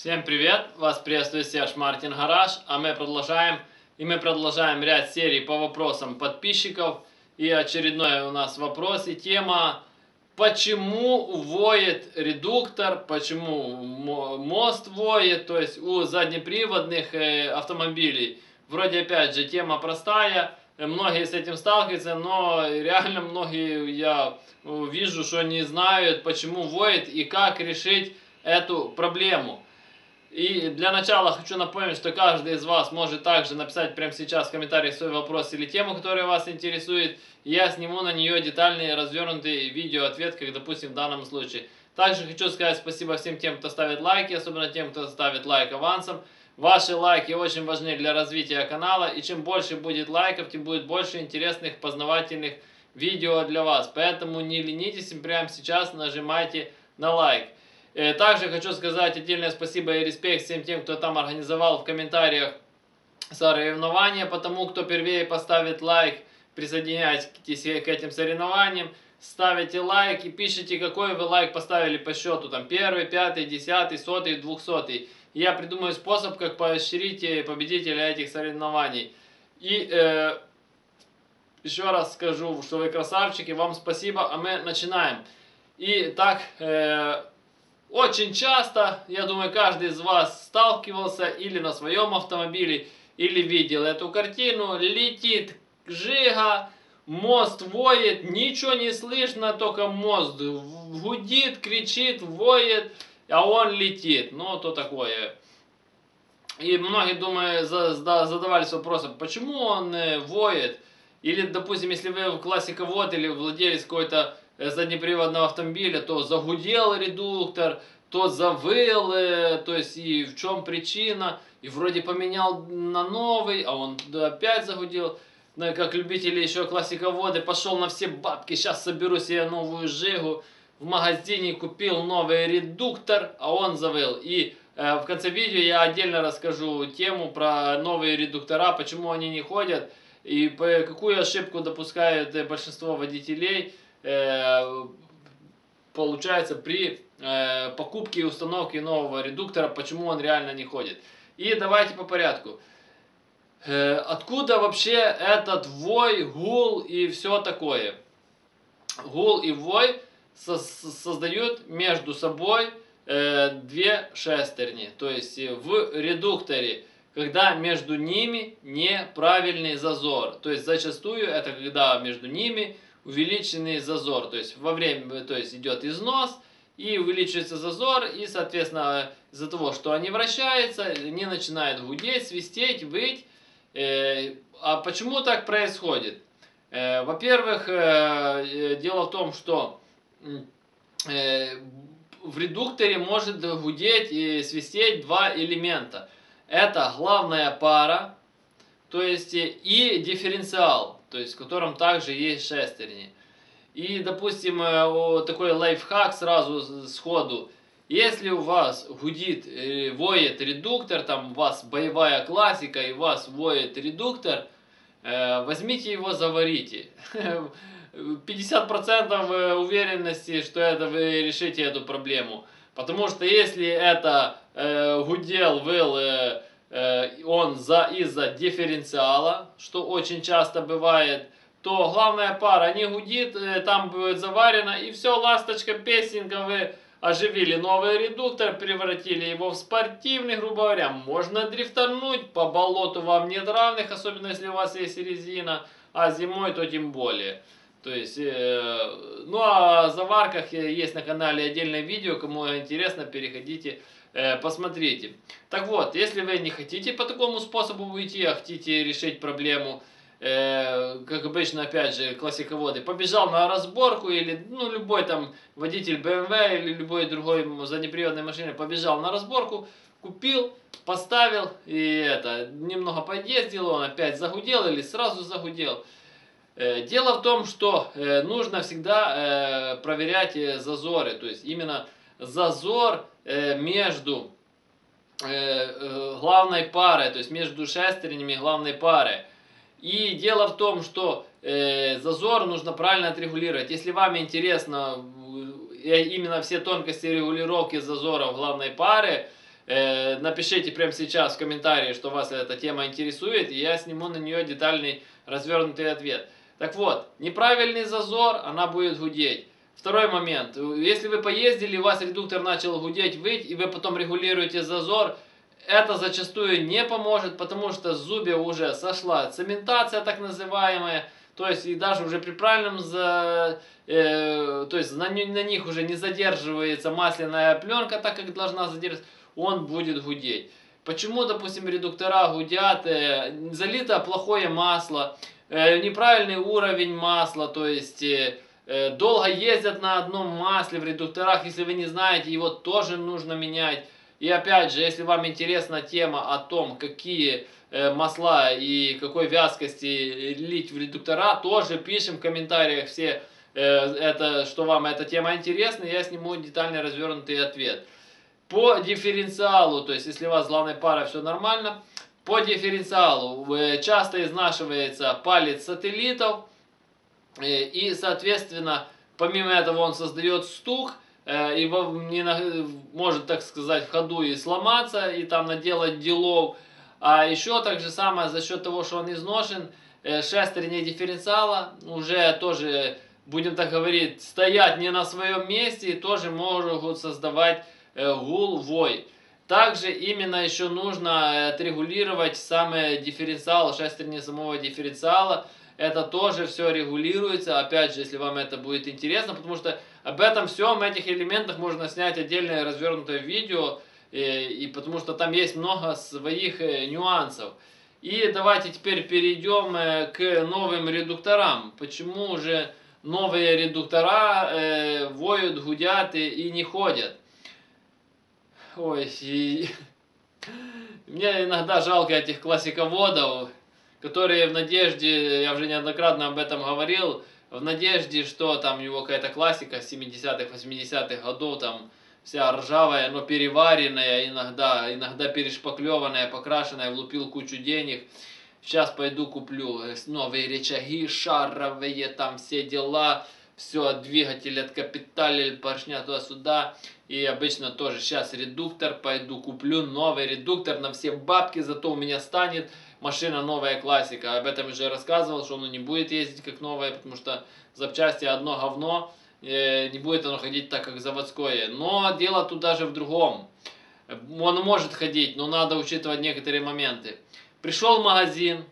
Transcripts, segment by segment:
Всем привет! Вас приветствует Серж Мартин Гараж, а мы продолжаем ряд серий по вопросам подписчиков. И очередной у нас вопрос и тема: почему воет редуктор, почему мост воет, то есть у заднеприводных автомобилей. Вроде опять же тема простая, многие с этим сталкиваются, но реально многие я вижу, что не знают, почему воет и как решить эту проблему. И для начала хочу напомнить, что каждый из вас может также написать прямо сейчас в комментариях свой вопрос или тему, которая вас интересует. И я сниму на нее детальный развернутый видео-ответ, как допустим в данном случае. Также хочу сказать спасибо всем тем, кто ставит лайки, особенно тем, кто ставит лайк авансом. Ваши лайки очень важны для развития канала, и чем больше будет лайков, тем будет больше интересных познавательных видео для вас. Поэтому не ленитесь и прямо сейчас нажимайте на лайк. Также хочу сказать отдельное спасибо и респект всем тем, кто там организовал в комментариях соревнования. Потому кто первее поставит лайк, присоединяйтесь к этим соревнованиям, ставите лайк и пишите, какой вы лайк поставили по счету. Там 1, 5, 10, 100, 200. Я придумаю способ, как поощрить победителя этих соревнований. И еще раз скажу, что вы красавчики, вам спасибо, а мы начинаем. И так... Очень часто, я думаю, каждый из вас сталкивался или на своем автомобиле, или видел эту картину. Летит жига, мост воет, ничего не слышно, только мост гудит, кричит, воет, а он летит. Ну, то такое. И многие, думаю, задавались вопросом, почему он воет. Или, допустим, если вы классиковод или владелец какой-то заднеприводного автомобиля, то загудел редуктор, то завыл, то есть и в чем причина, и вроде поменял на новый, а он опять загудел. Ну, как любители еще классиководы, пошел на все бабки, сейчас соберу себе новую жигу, в магазине купил новый редуктор, а он завыл. И в конце видео я отдельно расскажу тему про новые редуктора, почему они не ходят, и какую ошибку допускают большинство водителей, получается, при покупке и установке нового редуктора, почему он реально не ходит. И давайте по порядку. Откуда вообще этот вой, гул и все такое? Гул и вой создают между собой две шестерни. То есть в редукторе, когда между ними неправильный зазор. То есть зачастую это когда между ними увеличенный зазор. То есть во время, то есть идет износ и увеличивается зазор, и соответственно из-за того, что они вращаются, они начинают гудеть, свистеть, выть. А почему так происходит? Во-первых, дело в том, что в редукторе может гудеть и свистеть два элемента. Это главная пара, то есть и дифференциал, то есть в котором также есть шестерни. И, допустим, такой лайфхак сразу сходу. Если у вас гудит, воет редуктор, там у вас боевая классика и у вас воет редуктор, возьмите его, заварите. 50% уверенности, что это вы решите эту проблему. Потому что если это гудел, выл он из-за дифференциала, что очень часто бывает, то главная пара не гудит, там будет заварено, и все, ласточка, песенка, вы оживили новый редуктор, превратили его в спортивный, грубо говоря. Можно дрифтануть, по болоту вам нет равных, особенно если у вас есть резина, а зимой то тем более. То есть, ну а о заварках есть на канале отдельное видео, кому интересно, переходите, посмотрите. Так вот, если вы не хотите по такому способу уйти, а хотите решить проблему, как обычно, опять же, классиководы, побежал на разборку, или, ну, любой там водитель BMW или любой другой заднеприводной машины побежал на разборку, купил, поставил, и это, немного поездил, он опять загудел или сразу загудел. Дело в том, что нужно всегда проверять зазоры, то есть именно зазор между главной парой, то есть между шестернями главной пары. И дело в том, что зазор нужно правильно отрегулировать. Если вам интересно именно все тонкости регулировки зазоров главной пары, Напишите прямо сейчас в комментарии, что вас эта тема интересует, и я сниму на нее детальный развернутый ответ. Так вот, неправильный зазор, она будет гудеть. Второй момент. Если вы поездили, у вас редуктор начал гудеть, выть, и вы потом регулируете зазор, это зачастую не поможет, потому что в зубе уже сошла цементация так называемая, то есть и даже уже при правильном, то есть на них уже не задерживается масляная пленка так, как должна задерживаться, он будет гудеть. Почему, допустим, редуктора гудят, залито плохое масло, неправильный уровень масла, то есть долго ездят на одном масле в редукторах, если вы не знаете, его тоже нужно менять. И опять же, если вам интересна тема о том, какие масла и какой вязкости лить в редуктора, тоже пишем в комментариях все, что вам эта тема интересна, я сниму детальный развернутый ответ. По дифференциалу, то есть если у вас с главной парой все нормально, по дифференциалу часто изнашивается палец сателлитов, и соответственно, помимо этого он создает стук, и может, так сказать, в ходу и сломаться, и там наделать делов. А еще так же самое, за счет того, что он изношен, шестерни дифференциала уже тоже, будем так говорить, стоят не на своем месте и тоже могут создавать гул, вой. Также именно еще нужно отрегулировать самый дифференциал, шестерни самого дифференциала. Это тоже все регулируется, опять же, если вам это будет интересно, потому что об этом всем, этих элементах можно снять отдельное развернутое видео, и потому что там есть много своих нюансов. И давайте теперь перейдем к новым редукторам. Почему же новые редуктора воют, гудят и не ходят? Ой, мне иногда жалко этих классиководов, которые в надежде, я уже неоднократно об этом говорил, в надежде, что там у него какая-то классика 70-х, 80-х годов, там вся ржавая, но переваренная, иногда перешпаклеванная, покрашенная, влупил кучу денег. Сейчас пойду куплю новые рычаги, шаровые, там все дела, все, двигатель откапиталили, поршня туда-сюда. И обычно тоже сейчас редуктор, пойду куплю новый редуктор на все бабки, зато у меня станет машина новая классика. Об этом уже рассказывал, что он не будет ездить как новая, потому что запчасти одно говно, не будет оно ходить так, как заводское. Но дело тут даже в другом. Он может ходить, но надо учитывать некоторые моменты. Пришел в магазин,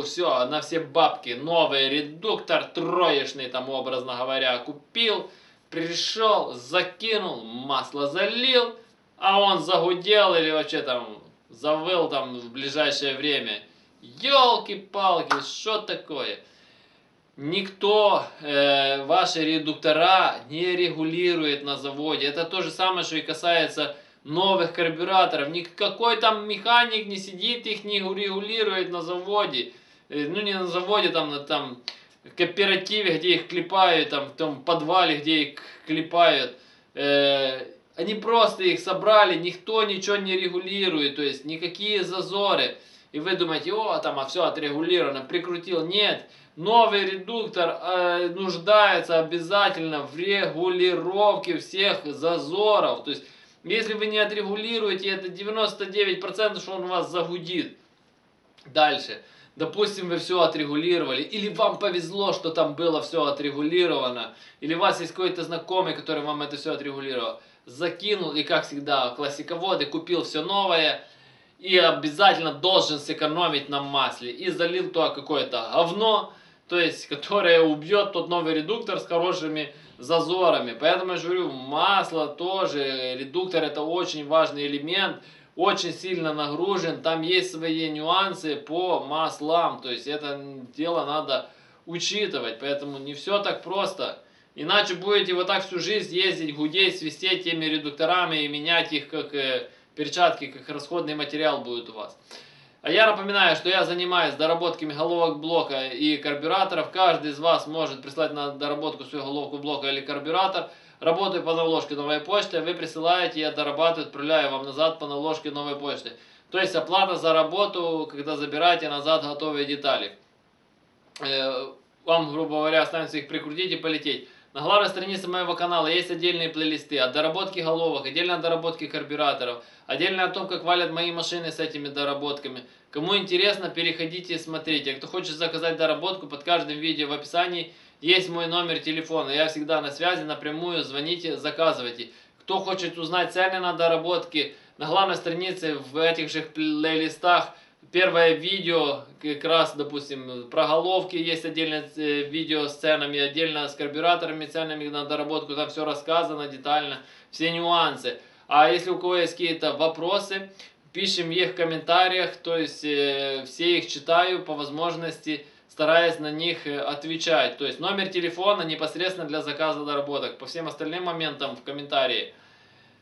все, на все бабки, новый редуктор, троечный там, образно говоря, купил, пришел, закинул, масло залил, а он загудел или вообще там завыл там в ближайшее время. Ёлки-палки, что такое? Никто ваши редуктора не регулирует на заводе. Это то же самое, что и касается новых карбюраторов. Никакой там механик не сидит, их не регулирует на заводе. Ну не на заводе, там в кооперативе, где их клепают, там в том подвале, где их клепают. Они просто их собрали, никто ничего не регулирует, то есть никакие зазоры. И вы думаете, о, там все отрегулировано, прикрутил. Нет, новый редуктор нуждается обязательно в регулировке всех зазоров. То есть, если вы не отрегулируете, это 99%, что он у вас загудит. Дальше. Допустим, вы все отрегулировали, или вам повезло, что там было все отрегулировано, или у вас есть какой-то знакомый, который вам это все отрегулировал. Закинул, и как всегда, классиководы, купил все новое, и обязательно должен сэкономить на масле. И залил то какое-то говно, то есть, которое убьет тот новый редуктор с хорошими зазорами. Поэтому я же говорю, масло тоже, редуктор это очень важный элемент, очень сильно нагружен, там есть свои нюансы по маслам, то есть это дело надо учитывать, поэтому не все так просто. Иначе будете вот так всю жизнь ездить, гудеть, свистеть теми редукторами и менять их как перчатки, как расходный материал будет у вас. А я напоминаю, что я занимаюсь доработками головок блока и карбюраторов. Каждый из вас может прислать на доработку свою головку блока или карбюратор. Работаю по наложке новой почты, вы присылаете, я дорабатываю, отправляю вам назад по наложке новой почты. То есть оплата за работу, когда забираете назад готовые детали. Вам, грубо говоря, останется их прикрутить и полететь. На главной странице моего канала есть отдельные плейлисты от доработки головок, отдельно от доработки карбюраторов, отдельно о том, как валят мои машины с этими доработками. Кому интересно, переходите и смотрите. Кто хочет заказать доработку, под каждым видео в описании есть мой номер телефона. Я всегда на связи, напрямую звоните, заказывайте. Кто хочет узнать цены на доработки, на главной странице в этих же плейлистах первое видео, как раз, допустим, про головки есть отдельное видео с ценами, отдельно с карбюраторами, ценами на доработку, там все рассказано детально, все нюансы. А если у кого есть какие-то вопросы, пишем их в комментариях, то есть все их читаю по возможности, стараясь на них отвечать. То есть номер телефона непосредственно для заказа доработок. По всем остальным моментам в комментарии.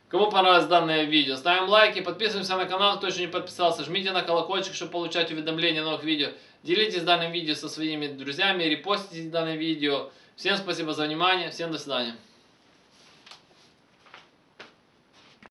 Кому понравилось данное видео, ставим лайки, подписываемся на канал, кто еще не подписался, жмите на колокольчик, чтобы получать уведомления о новых видео. Делитесь данным видео со своими друзьями, репостите данное видео. Всем спасибо за внимание, всем до свидания.